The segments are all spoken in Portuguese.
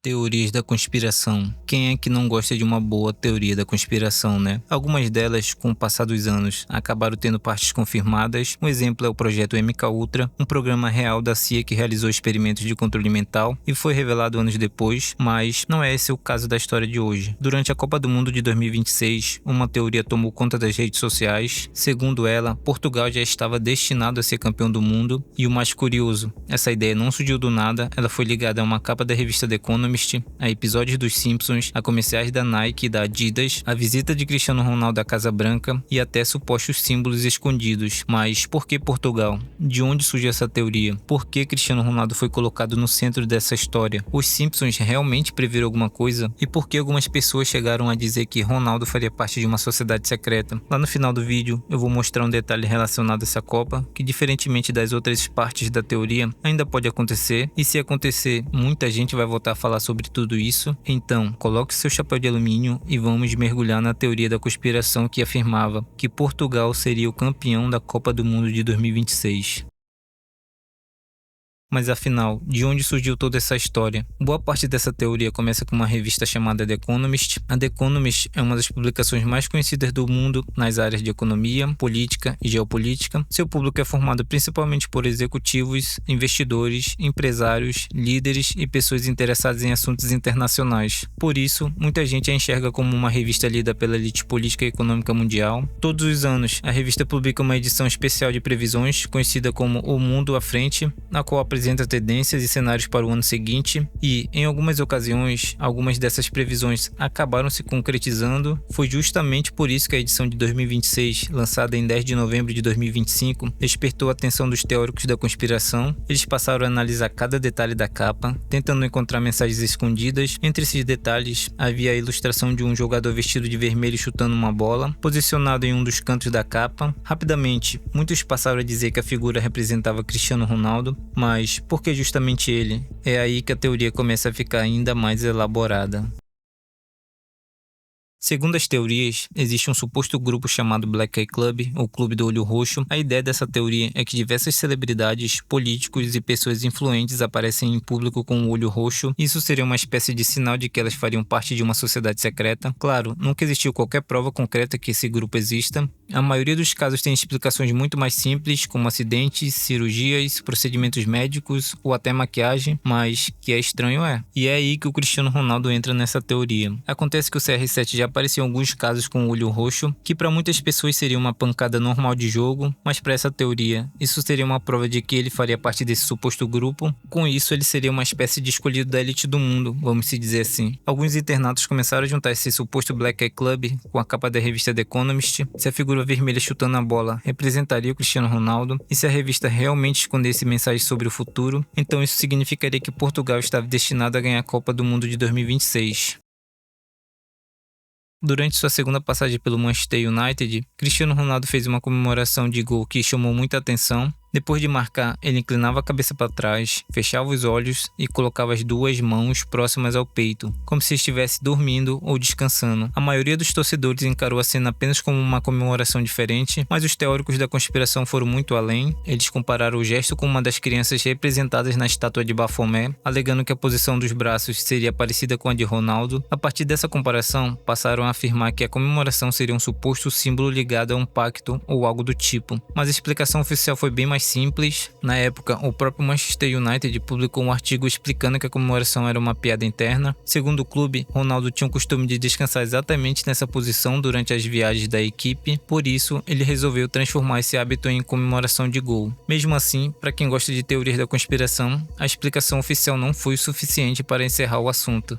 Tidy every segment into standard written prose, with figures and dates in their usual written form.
Teorias da conspiração. Quem é que não gosta de uma boa teoria da conspiração, né? Algumas delas, com o passar dos anos, acabaram tendo partes confirmadas. Um exemplo é o projeto MKUltra, um programa real da CIA que realizou experimentos de controle mental e foi revelado anos depois, mas não é esse o caso da história de hoje. Durante a Copa do Mundo de 2026, uma teoria tomou conta das redes sociais. Segundo ela, Portugal já estava destinado a ser campeão do mundo e o mais curioso, essa ideia não surgiu do nada, ela foi ligada a uma capa da revista The Economist, a episódios dos Simpsons, a comerciais da Nike e da Adidas, a visita de Cristiano Ronaldo à Casa Branca e até supostos símbolos escondidos. Mas por que Portugal? De onde surgiu essa teoria? Por que Cristiano Ronaldo foi colocado no centro dessa história? Os Simpsons realmente previram alguma coisa? E por que algumas pessoas chegaram a dizer que Ronaldo faria parte de uma sociedade secreta? Lá no final do vídeo eu vou mostrar um detalhe relacionado a essa Copa, que diferentemente das outras partes da teoria, ainda pode acontecer, e se acontecer, muita gente vai voltar a falar sobre tudo isso. Então, coloque seu chapéu de alumínio e vamos mergulhar na teoria da conspiração que afirmava que Portugal seria o campeão da Copa do Mundo de 2026. Mas afinal, de onde surgiu toda essa história? Boa parte dessa teoria começa com uma revista chamada The Economist. A The Economist é uma das publicações mais conhecidas do mundo nas áreas de economia, política e geopolítica. Seu público é formado principalmente por executivos, investidores, empresários, líderes e pessoas interessadas em assuntos internacionais. Por isso, muita gente a enxerga como uma revista lida pela elite política e econômica mundial. Todos os anos, a revista publica uma edição especial de previsões, conhecida como O Mundo à Frente, na qual apresenta tendências e cenários para o ano seguinte, e em algumas ocasiões, algumas dessas previsões acabaram se concretizando. Foi justamente por isso que a edição de 2026, lançada em 10 de novembro de 2025, despertou a atenção dos teóricos da conspiração. Eles passaram a analisar cada detalhe da capa, tentando encontrar mensagens escondidas. Entre esses detalhes, havia a ilustração de um jogador vestido de vermelho chutando uma bola, posicionado em um dos cantos da capa. Rapidamente, muitos passaram a dizer que a figura representava Cristiano Ronaldo, mas por que justamente ele? É aí que a teoria começa a ficar ainda mais elaborada. Segundo as teorias, existe um suposto grupo chamado Black Eye Club, ou Clube do Olho Roxo. A ideia dessa teoria é que diversas celebridades, políticos e pessoas influentes aparecem em público com o olho roxo. Isso seria uma espécie de sinal de que elas fariam parte de uma sociedade secreta. Claro, nunca existiu qualquer prova concreta que esse grupo exista. A maioria dos casos tem explicações muito mais simples, como acidentes, cirurgias, procedimentos médicos ou até maquiagem, mas que é estranho é. E é aí que o Cristiano Ronaldo entra nessa teoria. Acontece que o CR7 já apareciam alguns casos com o olho roxo, que para muitas pessoas seria uma pancada normal de jogo, mas para essa teoria, isso seria uma prova de que ele faria parte desse suposto grupo. Com isso, ele seria uma espécie de escolhido da elite do mundo, vamos se dizer assim. Alguns internautas começaram a juntar esse suposto Black Eye Club com a capa da revista The Economist. Se a figura vermelha chutando a bola representaria o Cristiano Ronaldo, e se a revista realmente escondesse mensagens sobre o futuro, então isso significaria que Portugal estava destinado a ganhar a Copa do Mundo de 2026. Durante sua segunda passagem pelo Manchester United, Cristiano Ronaldo fez uma comemoração de gol que chamou muita atenção. Depois de marcar, ele inclinava a cabeça para trás, fechava os olhos e colocava as duas mãos próximas ao peito, como se estivesse dormindo ou descansando. A maioria dos torcedores encarou a cena apenas como uma comemoração diferente, mas os teóricos da conspiração foram muito além. Eles compararam o gesto com uma das crianças representadas na estátua de Bafomé, alegando que a posição dos braços seria parecida com a de Ronaldo. A partir dessa comparação, passaram a afirmar que a comemoração seria um suposto símbolo ligado a um pacto ou algo do tipo. Mas a explicação oficial foi bem mais simples. Na época, o próprio Manchester United publicou um artigo explicando que a comemoração era uma piada interna. Segundo o clube, Ronaldo tinha o costume de descansar exatamente nessa posição durante as viagens da equipe, por isso ele resolveu transformar esse hábito em comemoração de gol. Mesmo assim, para quem gosta de teorias da conspiração, a explicação oficial não foi o suficiente para encerrar o assunto.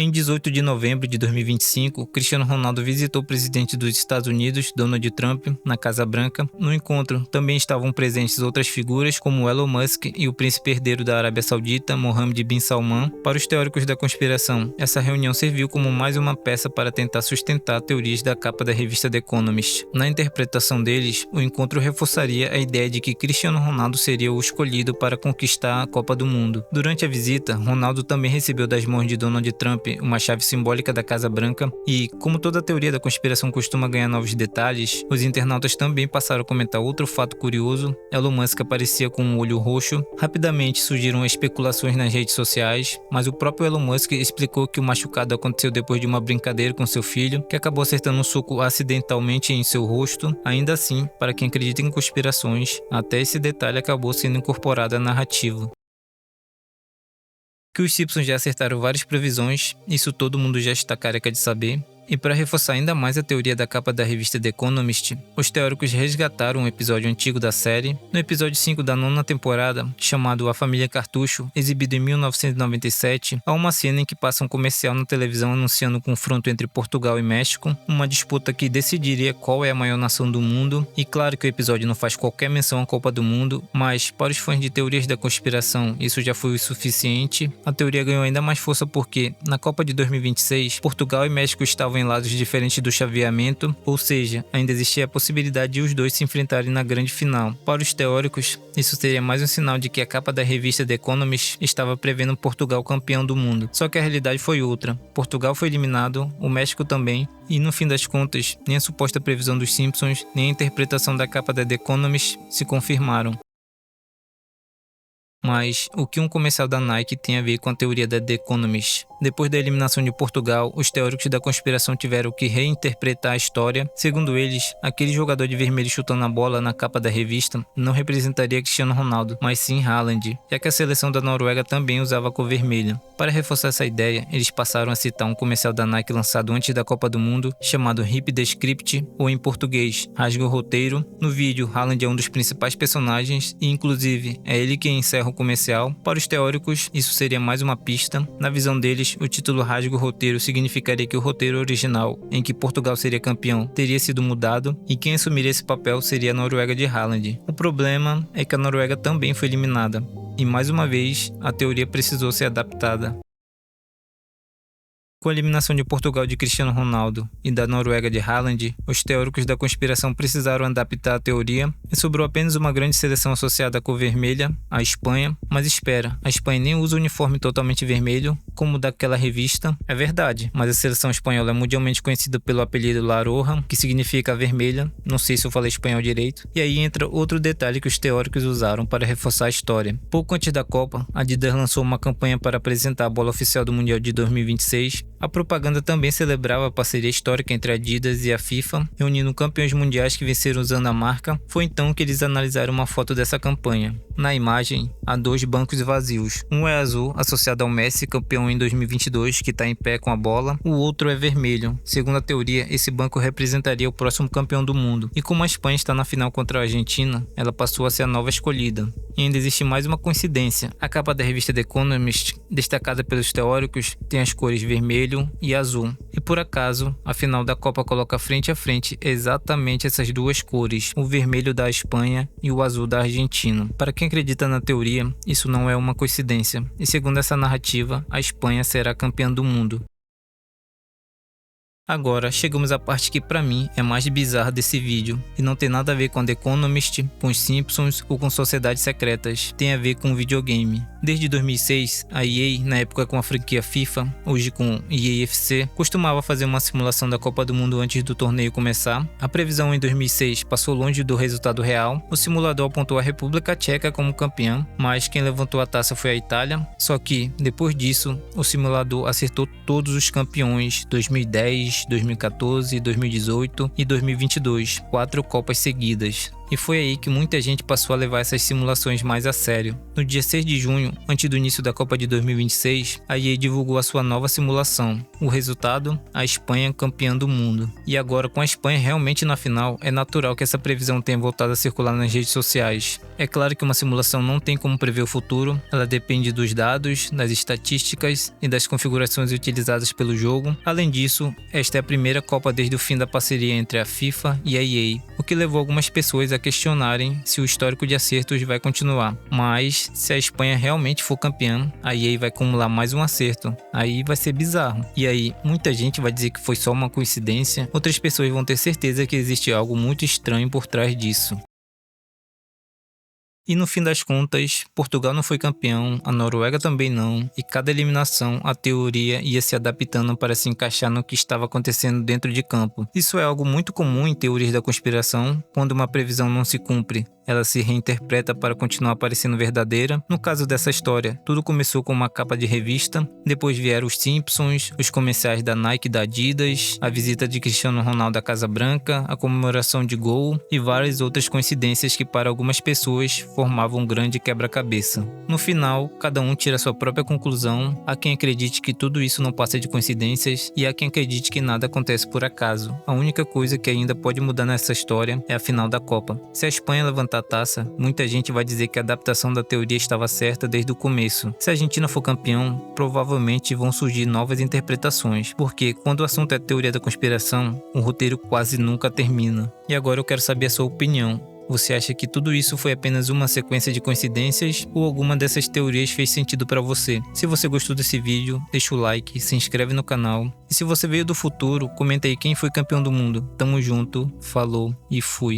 Em 18 de novembro de 2025, Cristiano Ronaldo visitou o presidente dos Estados Unidos, Donald Trump, na Casa Branca. No encontro, também estavam presentes outras figuras como Elon Musk e o príncipe herdeiro da Arábia Saudita, Mohammed bin Salman. Para os teóricos da conspiração, essa reunião serviu como mais uma peça para tentar sustentar teorias da capa da revista The Economist. Na interpretação deles, o encontro reforçaria a ideia de que Cristiano Ronaldo seria o escolhido para conquistar a Copa do Mundo. Durante a visita, Ronaldo também recebeu das mãos de Donald Trump Trump uma chave simbólica da Casa Branca e, como toda teoria da conspiração costuma ganhar novos detalhes, os internautas também passaram a comentar outro fato curioso: Elon Musk aparecia com um olho roxo. Rapidamente surgiram especulações nas redes sociais, mas o próprio Elon Musk explicou que o machucado aconteceu depois de uma brincadeira com seu filho, que acabou acertando um soco acidentalmente em seu rosto. Ainda assim, para quem acredita em conspirações, até esse detalhe acabou sendo incorporado à narrativa. Que os Simpsons já acertaram várias previsões, isso todo mundo já está careca de saber. E para reforçar ainda mais a teoria da capa da revista The Economist, os teóricos resgataram um episódio antigo da série. No episódio 5 da 9ª temporada, chamado A Família Cartucho, exibido em 1997, há uma cena em que passa um comercial na televisão anunciando um confronto entre Portugal e México, uma disputa que decidiria qual é a maior nação do mundo. E claro que o episódio não faz qualquer menção à Copa do Mundo, mas para os fãs de teorias da conspiração isso já foi o suficiente. A teoria ganhou ainda mais força porque, na Copa de 2026, Portugal e México estavam em lados diferentes do chaveamento, ou seja, ainda existia a possibilidade de os dois se enfrentarem na grande final. Para os teóricos, isso seria mais um sinal de que a capa da revista The Economist estava prevendo Portugal campeão do mundo. Só que a realidade foi outra. Portugal foi eliminado, o México também, e no fim das contas, nem a suposta previsão dos Simpsons, nem a interpretação da capa da The Economist se confirmaram. Mas o que um comercial da Nike tem a ver com a teoria da The Economist? Depois da eliminação de Portugal, os teóricos da conspiração tiveram que reinterpretar a história. Segundo eles, aquele jogador de vermelho chutando a bola na capa da revista não representaria Cristiano Ronaldo, mas sim Haaland, já que a seleção da Noruega também usava a cor vermelha. Para reforçar essa ideia, eles passaram a citar um comercial da Nike lançado antes da Copa do Mundo, chamado Rip the Script, ou em português, Rasga o Roteiro. No vídeo, Haaland é um dos principais personagens e, inclusive, é ele quem encerra o comercial. Para os teóricos, isso seria mais uma pista. Na visão deles, o título Rasga o Roteiro significaria que o roteiro original, em que Portugal seria campeão, teria sido mudado e quem assumiria esse papel seria a Noruega de Haaland. O problema é que a Noruega também foi eliminada, e mais uma vez, a teoria precisou ser adaptada. Com a eliminação de Portugal de Cristiano Ronaldo e da Noruega de Haaland, os teóricos da conspiração precisaram adaptar a teoria e sobrou apenas uma grande seleção associada à cor vermelha, a Espanha. Mas espera, a Espanha nem usa o uniforme totalmente vermelho, como o daquela revista. É verdade, mas a seleção espanhola é mundialmente conhecida pelo apelido La Roja, que significa vermelha, não sei se eu falei espanhol direito. E aí entra outro detalhe que os teóricos usaram para reforçar a história. Pouco antes da Copa, a Adidas lançou uma campanha para apresentar a bola oficial do Mundial de 2026. A propaganda também celebrava a parceria histórica entre a Adidas e a FIFA, reunindo campeões mundiais que venceram usando a marca. Foi então que eles analisaram uma foto dessa campanha. Na imagem, há dois bancos vazios. Um é azul, associado ao Messi, campeão em 2022, que está em pé com a bola. O outro é vermelho. Segundo a teoria, esse banco representaria o próximo campeão do mundo. E como a Espanha está na final contra a Argentina, ela passou a ser a nova escolhida. E ainda existe mais uma coincidência. A capa da revista The Economist, destacada pelos teóricos, tem as cores vermelho e azul. E por acaso, a final da Copa coloca frente a frente exatamente essas duas cores, o vermelho da Espanha e o azul da Argentina. Para quem acredita na teoria, isso não é uma coincidência. E segundo essa narrativa, a Espanha será campeã do mundo. Agora, chegamos à parte que pra mim é mais bizarra desse vídeo, e não tem nada a ver com The Economist, com os Simpsons ou com sociedades secretas, tem a ver com videogame. Desde 2006, a EA, na época com a franquia FIFA, hoje com EA FC, costumava fazer uma simulação da Copa do Mundo antes do torneio começar. A previsão em 2006 passou longe do resultado real, o simulador apontou a República Tcheca como campeã, mas quem levantou a taça foi a Itália, só que, depois disso, o simulador acertou todos os campeões 2010, 2014, 2018 e 2022, 4 Copas seguidas. E foi aí que muita gente passou a levar essas simulações mais a sério. No dia 6 de junho, antes do início da Copa de 2026, a EA divulgou a sua nova simulação. O resultado? A Espanha campeã do mundo. E agora, com a Espanha realmente na final, é natural que essa previsão tenha voltado a circular nas redes sociais. É claro que uma simulação não tem como prever o futuro, ela depende dos dados, das estatísticas e das configurações utilizadas pelo jogo. Além disso, esta é a primeira Copa desde o fim da parceria entre a FIFA e a EA, o que levou algumas pessoas a questionarem se o histórico de acertos vai continuar. Mas, se a Espanha realmente for campeã, a EA vai acumular mais um acerto. Aí vai ser bizarro. E aí, muita gente vai dizer que foi só uma coincidência, outras pessoas vão ter certeza que existe algo muito estranho por trás disso. E no fim das contas, Portugal não foi campeão, a Noruega também não, e cada eliminação a teoria ia se adaptando para se encaixar no que estava acontecendo dentro de campo. Isso é algo muito comum em teorias da conspiração, quando uma previsão não se cumpre. Ela se reinterpreta para continuar parecendo verdadeira. No caso dessa história, tudo começou com uma capa de revista, depois vieram os Simpsons, os comerciais da Nike e da Adidas, a visita de Cristiano Ronaldo à Casa Branca, a comemoração de gol e várias outras coincidências que para algumas pessoas formavam um grande quebra-cabeça. No final, cada um tira sua própria conclusão, há quem acredite que tudo isso não passa de coincidências e há quem acredite que nada acontece por acaso. A única coisa que ainda pode mudar nessa história é a final da Copa. Se a Espanha levantar a taça, muita gente vai dizer que a adaptação da teoria estava certa desde o começo. Se a Argentina for campeão, provavelmente vão surgir novas interpretações, porque quando o assunto é teoria da conspiração, o roteiro quase nunca termina. E agora eu quero saber a sua opinião. Você acha que tudo isso foi apenas uma sequência de coincidências ou alguma dessas teorias fez sentido para você? Se você gostou desse vídeo, deixa o like, se inscreve no canal. E se você veio do futuro, comenta aí quem foi campeão do mundo. Tamo junto, falou e fui.